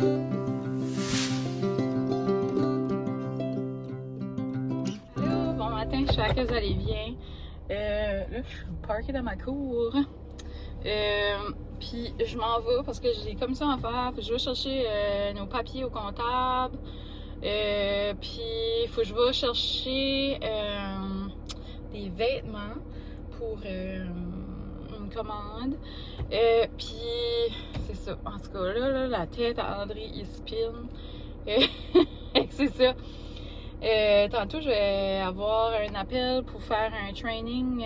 Allô, bon matin, je suis à Casa Les Viens. Là, je suis parkée dans ma cour. Puis je m'en vais parce que j'ai comme ça à faire. Je vais chercher nos papiers au comptable. Puis il faut que je vais chercher des vêtements pour une commande. Puis c'est ça. En tout cas, là, la tête à André, il spin. C'est ça. Tantôt, je vais avoir un appel pour faire un training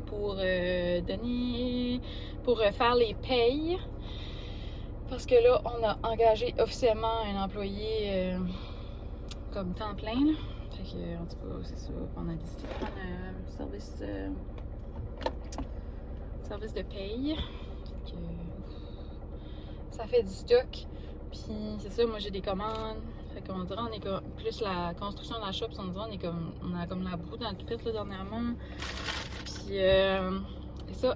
pour faire les payes. Parce que là, on a engagé officiellement un employé comme temps plein. Là. Fait que, en tout cas, c'est ça. On a décidé de prendre un service de paye. Fait que, ça fait du stock. Puis c'est ça, moi j'ai des commandes. Fait qu'on dirait, on est comme, plus la construction de la shop, on dirait, on a comme la broue dans le toupette là dernièrement. Puis c'est ça.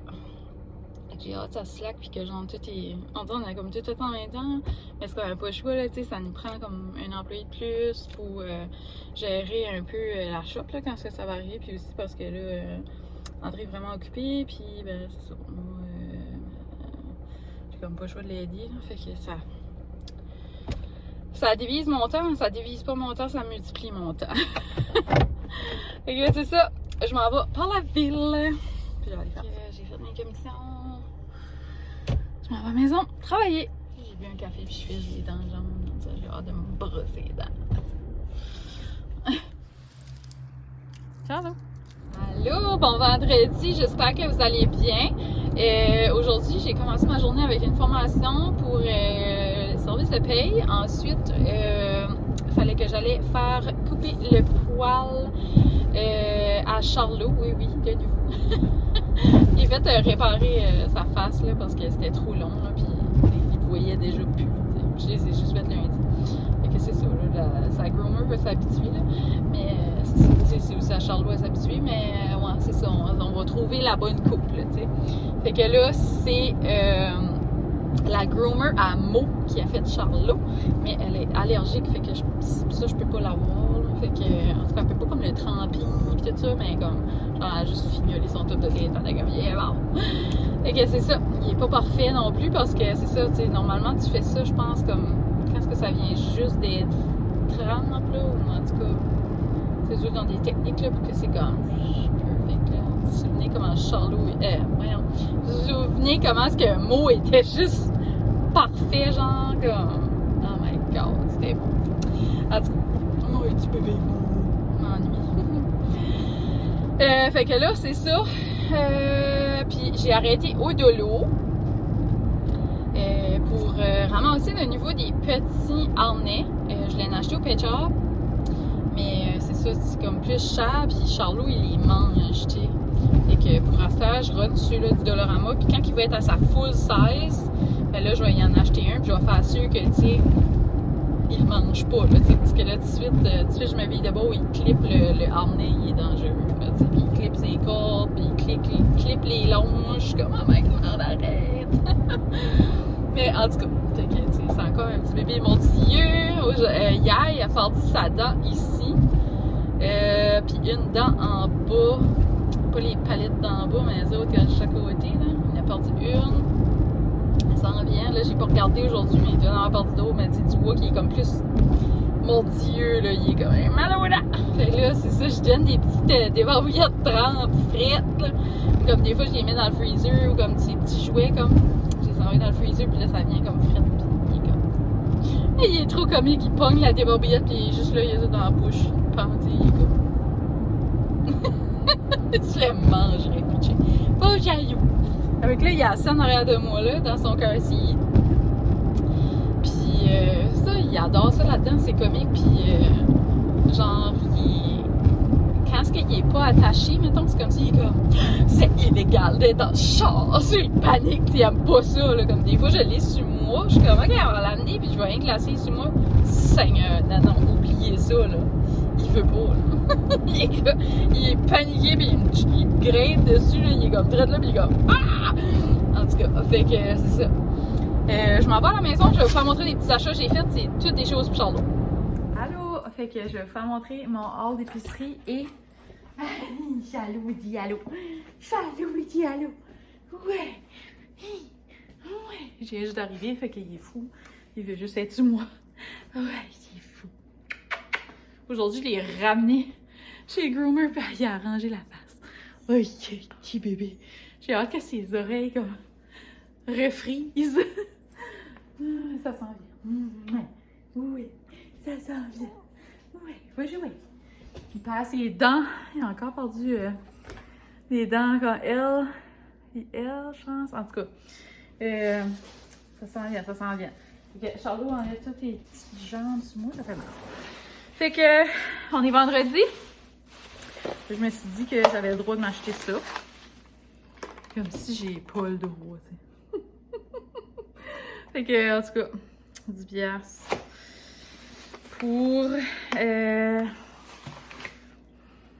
J'ai hâte ça slack puis que genre tout est. On dirait, on a comme tout en même temps. Mais c'est quand même pas le choix là, tu sais, ça nous prend comme un employé de plus pour gérer un peu la shop là quand ça va arriver. Puis aussi parce que là, André est vraiment occupé. Puis ben c'est ça. Moi, j'ai comme pas le choix de l'aider. Fait que ça divise mon temps, ça divise pas mon temps, ça multiplie mon temps. Fait que c'est ça, je m'en vais par la ville. Puis je vais aller faire ça. J'ai fait mes commissions. Je m'en vais à la maison travailler. J'ai bu un café puis je fais les dents jaunes. J'ai hâte de me brosser les dents. Ciao! Allô, bon vendredi, j'espère que vous allez bien. Aujourd'hui, j'ai commencé ma journée avec une formation pour le service de paye. Ensuite, il fallait que j'allais faire couper le poil à Charlot. Oui, de nouveau. Il a fait réparer sa face là, parce que c'était trop long. Là, puis il voyait déjà plus. Je les ai juste fait lundi. Fait que c'est ça, là, sa groomer va s'habituer. Mais c'est aussi à Charlot à s'habituer. Mais ouais, c'est ça. On va trouver la bonne coupe. Là, t'sais. Fait que là, c'est la groomer à Mo qui a fait Charlot. Mais elle est allergique. Fait que ça, je peux pas l'avoir. Fait que, en tout cas, elle peut pas comme le tremper et tout ça. Mais comme, genre, elle a juste fignolé son top de tête. Elle a comme, yeah, bon. Fait que c'est ça. Il est pas parfait non plus parce que c'est ça. Tu sais, normalement, tu fais ça, je pense, comme. Est-ce que ça vient juste d'être trempe, là, ou en tout cas, c'est eux dans des techniques, là, pour que c'est comme perfect, là. Vous vous souvenez comment Charlot, voyons, vous vous souvenez comment est-ce que Mo était juste parfait, genre, comme, oh my god, c'était bon. En tout cas, oh, un petit bébé Mo, m'ennuie. Fait que là, c'est ça, puis j'ai arrêté au dolo. Pour ramasser de nouveau des petits harnais. Je l'ai acheté au Pet Shop. Mais c'est ça, c'est comme plus cher. Puis Charlot, il les mange, tu sais. Fait que pour ça, je run celui-là du Dollarama. Puis quand il va être à sa full size, ben là, je vais y en acheter un. Puis je vais faire sûr que, tu sais, il mange pas, là, tu sais. Parce que là, tout de suite, je me vide de beau, il clip le harnais, il est dangereux, là, tu sais. Puis il clip ses cordes, puis il clip les longes. Je suis comme, oh my god, arrête! Mais en tout cas, c'est encore un petit bébé montilleux. Hier, il a perdu sa dent ici. Puis une dent en bas. Pas les palettes d'en bas, mais les autres de chaque côté. Là. Il a perdu une. Ça en vient. Là, j'ai pas regardé aujourd'hui, mais il doit en avoir perdu d'autres. Mais tu vois qu'il est comme plus montilleux. Là. Il est comme malade. Fait que là, c'est ça, je donne des petites débarbouillettes trempes, frites. Là. Comme des fois, je les mets dans le freezer ou comme des petits jouets comme. Ça va dans le freezer, puis là, ça vient comme frais. Puis il est trop comique, il pogne la débarbouillette, puis il est juste là, il a ça dans la bouche. Il pense, il est comme. Je le mangerais, pitché. Pas jaillot. Avec là, il y a ça en arrière de moi, là, dans son car seat. Puis ça, il adore ça là-dedans, c'est comique, puis genre, quand est-ce qu'il est pas attaché, mettons, c'est comme s'il est comme c'est illégal d'être dans le char, il panique, il aime pas ça, là, comme des fois je l'ai sur moi, je suis comme ok, on va l'amener puis je vais rien glacer sur moi. Seigneur, non, oubliez ça, là, il veut pas, là. il est paniqué puis il grimpe dessus, là, il est comme très là puis il est comme ah! En tout cas, fait que c'est ça. Je m'en vais à la maison, je vais vous faire montrer les petits achats que j'ai faits. C'est toutes des choses pour Charlot. Allô! Fait que je vais vous faire montrer mon hall d'épicerie et... Charlot dit allô! Charlot dit allô! Ouais! Ouais! J'ai juste d'arriver, fait qu'il est fou. Il veut juste être sur moi. Ouais, il est fou. Aujourd'hui, je l'ai ramené chez Groomer, puis il a arrangé la face. Oh, petit bébé. J'ai hâte que ses oreilles comme refrisent. Ça s'en vient. Oui, ça s'en vient. Oui, va jouer. Il passe ses dents. Il a encore perdu des dents comme elle. Et elle, je pense. En tout cas, ça s'en vient, ça s'en vient. Fait que Charlot enlève toutes tes petites jambes sur moi, ça fait mal. Fait que, on est vendredi. Je me suis dit que j'avais le droit de m'acheter ça. Comme si j'ai pas le droit, tu sais. Fait que, en tout cas, 10$ pour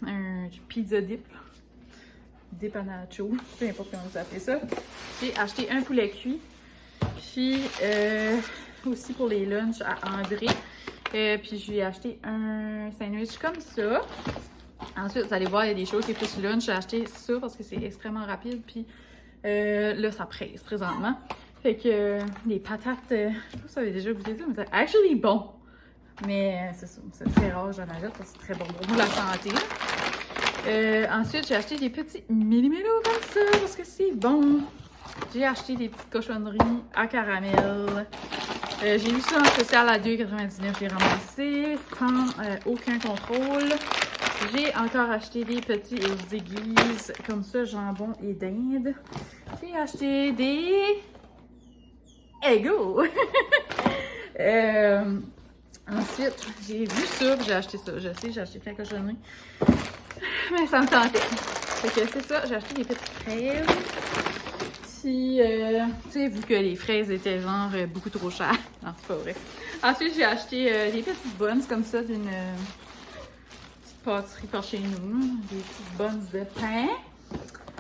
un pizza dip. Dip à nacho, peu importe comment vous appelez ça. J'ai acheté un poulet cuit. Puis aussi pour les lunchs à André. Puis je lui ai acheté un sandwich comme ça. Ensuite, vous allez voir, il y a des choses qui sont plus lunch. J'ai acheté ça parce que c'est extrêmement rapide. Puis là, ça presse présentement. Fait que les patates, je sais pas si vous avez déjà goûté ça, mais c'est actually bon. Mais c'est ça, c'est très rare, j'en achète parce que c'est très bon pour la santé. Ensuite, j'ai acheté des petits mini-mélos comme ça parce que c'est bon. J'ai acheté des petites cochonneries à caramel. J'ai eu ça en spécial à 2,99$. J'ai ramassé sans aucun contrôle. J'ai encore acheté des petits Ziggy's comme ça, jambon et dinde. J'ai acheté des Eggo. Ensuite, j'ai vu ça, j'ai acheté ça. Je sais, j'ai acheté plein de cochonneries. Mais ça me tentait. Fait que c'est ça, j'ai acheté des petites fraises. Puis, tu sais, vu que les fraises étaient genre beaucoup trop chères. Non, c'est pas vrai. Ensuite, j'ai acheté des petites buns comme ça d'une petite pâtisserie par chez nous. Des petites buns de pain.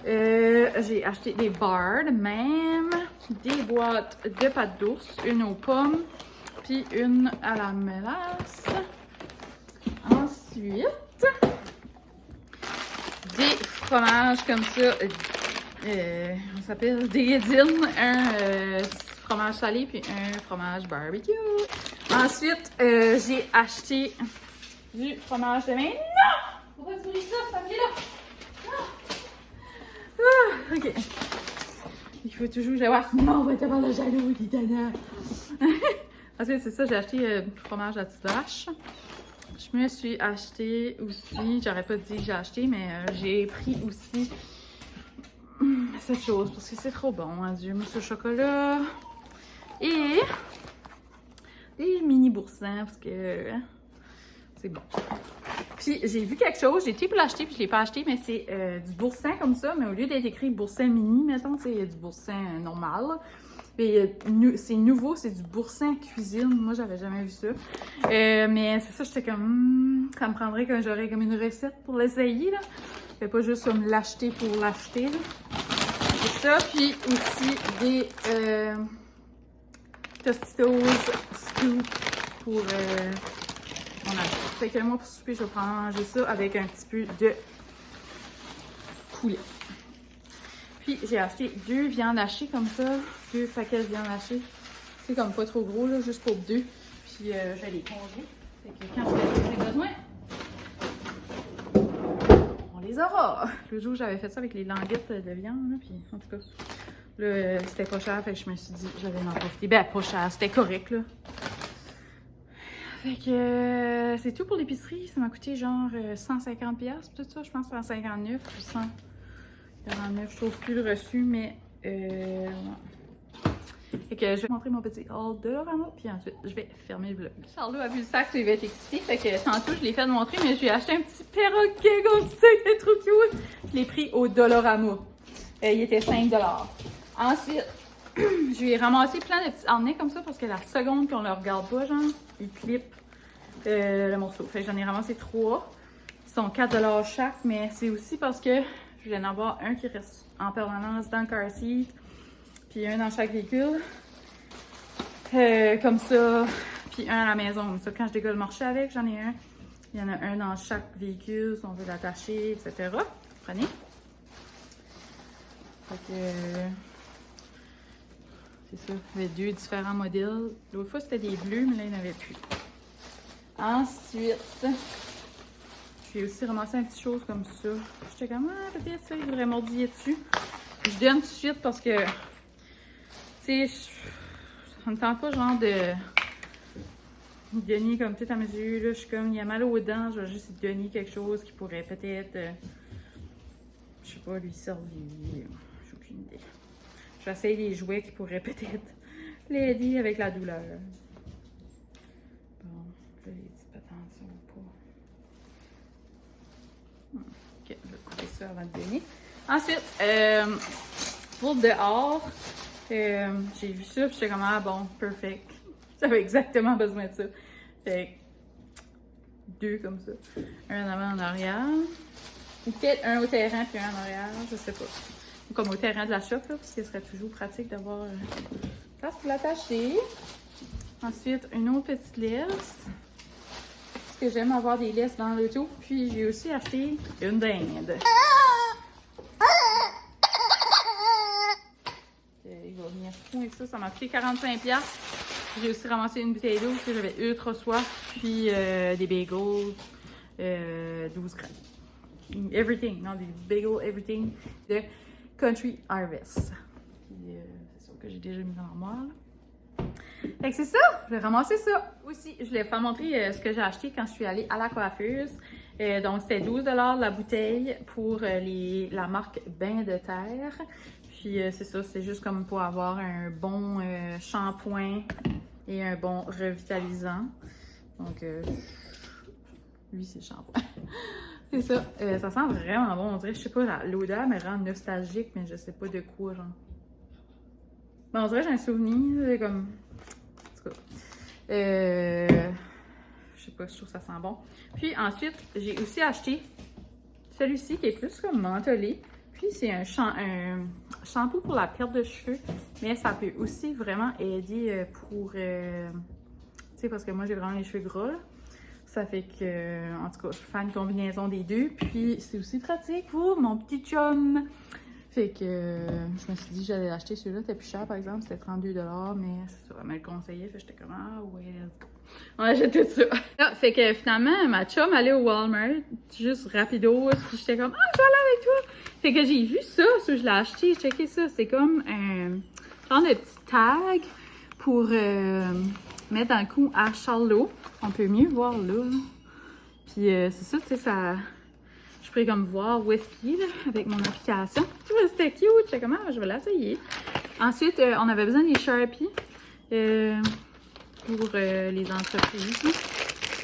J'ai acheté des bars de même. Des boîtes de pâte d'ours. Une aux pommes. Puis une à la mélasse. Ensuite, des fromages comme ça. On s'appelle des guédines, un fromage salé puis un fromage barbecue. Ensuite, j'ai acheté du fromage de main. Non! Pourquoi tu brisses ça, ce papier-là? Non! Ah, ok. Il faut toujours que j'aille voir sinon on va être avoir le jaloux, Litana. Ensuite, c'est ça, j'ai acheté du fromage à petite vache. Je me suis acheté aussi, j'aurais pas dit que j'ai acheté, mais j'ai pris aussi cette chose parce que c'est trop bon, adieu mousse au chocolat et des mini boursins parce que c'est bon. Puis j'ai vu quelque chose, j'ai été pour l'acheter puis je l'ai pas acheté, mais c'est du boursin comme ça, mais au lieu d'être écrit boursin mini, mettons, c'est du boursin normal. C'est nouveau, c'est du boursin cuisine. Moi, j'avais jamais vu ça. Mais c'est ça, j'étais comme, ça me prendrait que j'aurais comme une recette pour l'essayer, là. Fait pas juste comme l'acheter pour l'acheter, là. C'est ça, puis aussi des Tostitos scoop pour mon acheter. Fait que moi, pour souper, je vais prendre manger ça avec un petit peu de poulet. Puis j'ai acheté 2 viandes hachées comme ça, 2 paquets de viande hachée. C'est comme pas trop gros, là, juste pour 2. Puis je vais les congeler. Fait que quand j'ai besoin, on les aura. Le jour où j'avais fait ça avec les languettes de viande, là, puis en tout cas, là, c'était pas cher, fait que je me suis dit j'allais en profiter. Ben, pas cher, c'était correct, là. Fait que c'est tout pour l'épicerie. Ça m'a coûté genre 150$, tout ça, je pense 159 ou 149, je trouve plus le reçu, mais ouais. Fait que je vais montrer mon petit haul de Dollarama, puis ensuite je vais fermer le vlog. Charlot a vu le sac, il va être excité, fait que tantôt je l'ai fait de montrer, mais je lui ai acheté un petit perroquet comme ça, il était trop cute. Je l'ai pris au Dollarama. Il était 5$. Ensuite, je lui ai ramassé plein de petits harnais comme ça, parce que la seconde qu'on le regarde pas, genre, il clip le morceau. Fait que j'en ai ramassé 3. Ils sont 4$ chaque, mais c'est aussi parce que je voulais en avoir un qui reste en permanence dans le car seat, puis un dans chaque véhicule. Comme ça. Puis un à la maison. Comme ça, quand je décolle le marché avec, j'en ai un. Il y en a un dans chaque véhicule si on veut l'attacher, etc. Prenez. Fait que... c'est ça. Il y avait 2 différents modèles. L'autre fois, c'était des bleus, mais là, il n'y en avait plus. Ensuite, j'ai aussi ramassé une petite chose comme ça. J'étais comme, ah, peut-être ça, il voudrait mordiller dessus. Je donne tout de suite parce que, tu sais, ça me tente pas genre de donner comme tout à mesure. Là, je suis comme, il y a mal aux dents, je vais juste lui donner quelque chose qui pourrait peut-être, je sais pas, lui servir. J'ai aucune idée. Je vais essayer des jouets qui pourraient peut-être l'aider avec la douleur. Bon, là, les petites patentes, ça va pas. Ok, je vais couper ça avant de donner. Ensuite, pour dehors, j'ai vu ça, puis j'étais comme, ah bon, perfect. J'avais exactement besoin de ça. Fait que 2 comme ça. Un en avant, en arrière. Ou peut-être un au terrain, puis un en arrière, je sais pas. Ou comme au terrain de la shop, là, parce que ce serait toujours pratique d'avoir place pour l'attacher. Ensuite, une autre petite laisse. Parce que j'aime avoir des laisses dans l'auto. Puis j'ai aussi acheté une dinde. Il va venir fou avec ça. Ça m'a coûté 45$. J'ai aussi ramassé une bouteille d'eau parce que j'avais ultra soif. Puis des bagels. 12 grammes. Everything. Non, des bagels, everything. De Country Harvest. Puis c'est sûr que j'ai déjà mis dans l'armoire. Fait que c'est ça, je vais ramasser ça. Aussi, je voulais vous faire montrer ce que j'ai acheté quand je suis allée à la coiffeuse. Donc, c'était 12$ la bouteille pour la marque Bain de Terre. Puis, c'est ça, c'est juste comme pour avoir un bon shampoing et un bon revitalisant. Donc, lui, c'est le shampoing. C'est ça. Ça sent vraiment bon. On dirait, je sais pas, l'odeur me rend nostalgique, mais je sais pas de quoi, genre. Ben, on dirait que j'ai un souvenir, comme... En tout cas. Je sais pas, je trouve que ça sent bon. Puis ensuite, j'ai aussi acheté celui-ci qui est plus comme mentholé. Puis c'est un shampoo pour la perte de cheveux. Mais ça peut aussi vraiment aider pour... tu sais, parce que moi, j'ai vraiment les cheveux gras, là. Ça fait que, en tout cas, je fais une combinaison des deux. Puis c'est aussi pratique pour mon petit chum. Fait que je me suis dit que j'allais l'acheter. Celui-là était plus cher, par exemple. C'était 32$, mais c'est ça, elle me le conseillait. Fait que j'étais comme, ah ouais, let's go. On a acheté ça. Ah, fait que finalement, ma chum allait au Walmart, juste rapido. Puis j'étais comme, ah, je vais aller avec toi. Fait que j'ai vu ça, je l'ai acheté. J'ai checké ça. C'est comme un genre de petit tag pour mettre dans le cou à Charlot. On peut mieux voir là. Puis c'est ça, tu sais, ça... Je pourrais comme voir où est-ce qu'il est, là, avec mon application. Tu vois, c'était cute. J'étais comme, ah, je vais l'essayer. Ensuite, on avait besoin des Sharpies pour les entreprises.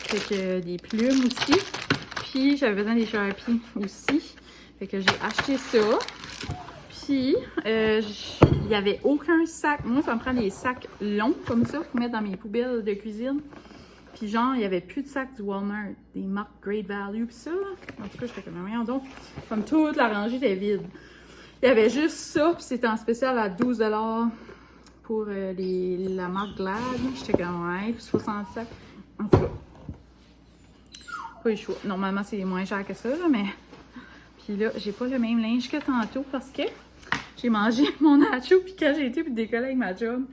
Fait que des plumes aussi. Puis, j'avais besoin des Sharpies aussi. Fait que j'ai acheté ça. Puis, il n'y avait aucun sac. Moi, ça me prend des sacs longs comme ça pour mettre dans mes poubelles de cuisine. Puis genre, il n'y avait plus de sacs du Walmart, des marques Great Value, pis ça, là. En tout cas, j'étais comme, voyons donc, comme toute la rangée était vide. Il y avait juste ça, puis c'était en spécial à 12$ pour la marque Glad. J'étais comme, ouais, puis 60 sacs. En tout cas, pas eu le choix. Normalement, c'est moins cher que ça, là, mais... Puis là, j'ai pas le même linge que tantôt parce que j'ai mangé mon nacho, puis quand j'ai été pour décoller avec ma job,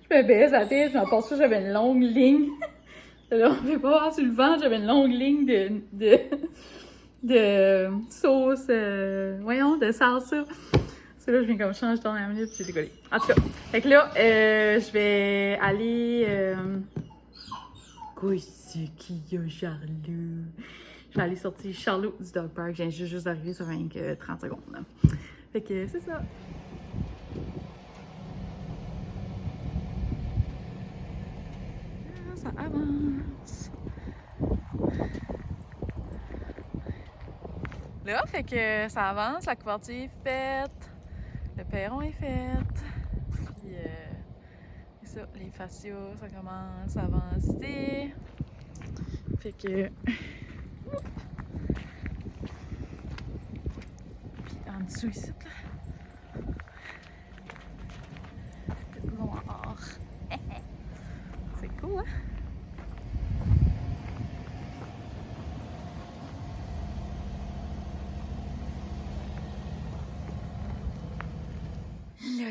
je me baisse la tête, j'en pense que j'avais une longue ligne. Là, on ne peut pas voir sur le ventre, j'avais une longue ligne de sauce, voyons, de salsa. C'est là, je viens comme changer de temps à la minute, j'ai décollé. En tout cas, fait que là, je vais aller... Quoi, c'est qui y a Charlot? Je vais aller sortir Charlot du dog park. J'ai juste d'arriver sur 30 secondes. Là. Fait que c'est ça. Ça avance. Là, fait que ça avance, la couverture est faite, le perron est fait. Puis, c'est ça, les fascias, ça commence à avancer. Fait que... Puis en dessous ici, là. C'est noir. cool, hein?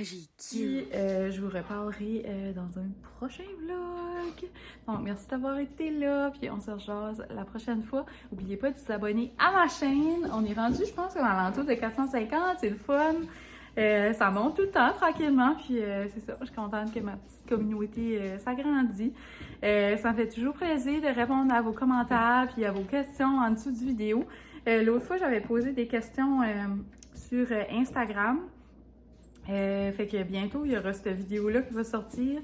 Puis, je vous reparlerai dans un prochain vlog. Donc, merci d'avoir été là. Puis, on se rejase la prochaine fois. N'oubliez pas de vous abonner à ma chaîne. On est rendu, je pense, à l'entour de 450. C'est le fun. Ça monte tout le temps, tranquillement. Puis, c'est ça. Je suis contente que ma petite communauté s'agrandit. Ça me fait toujours plaisir de répondre à vos commentaires puis à vos questions en dessous du vidéo. L'autre fois, j'avais posé des questions sur Instagram. Fait que bientôt, il y aura cette vidéo-là qui va sortir,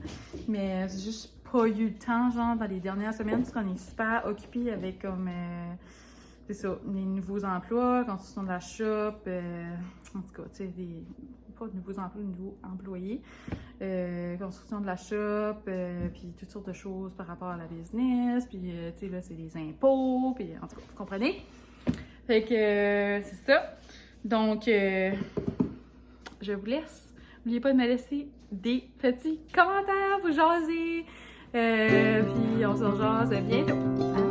mais j'ai juste pas eu le temps, genre, dans les dernières semaines, parce qu'on est super occupés avec, comme, c'est ça, les nouveaux emplois, construction de la shop, en tout cas, tu sais, pas de nouveaux emplois, de nouveaux employés, construction de la shop, puis toutes sortes de choses par rapport à la business, puis, tu sais, là, c'est les impôts, puis, en tout cas, vous comprenez? Fait que, c'est ça. Donc, je vous laisse. N'oubliez pas de me laisser des petits commentaires, vous jaser. Puis on se rejase bientôt.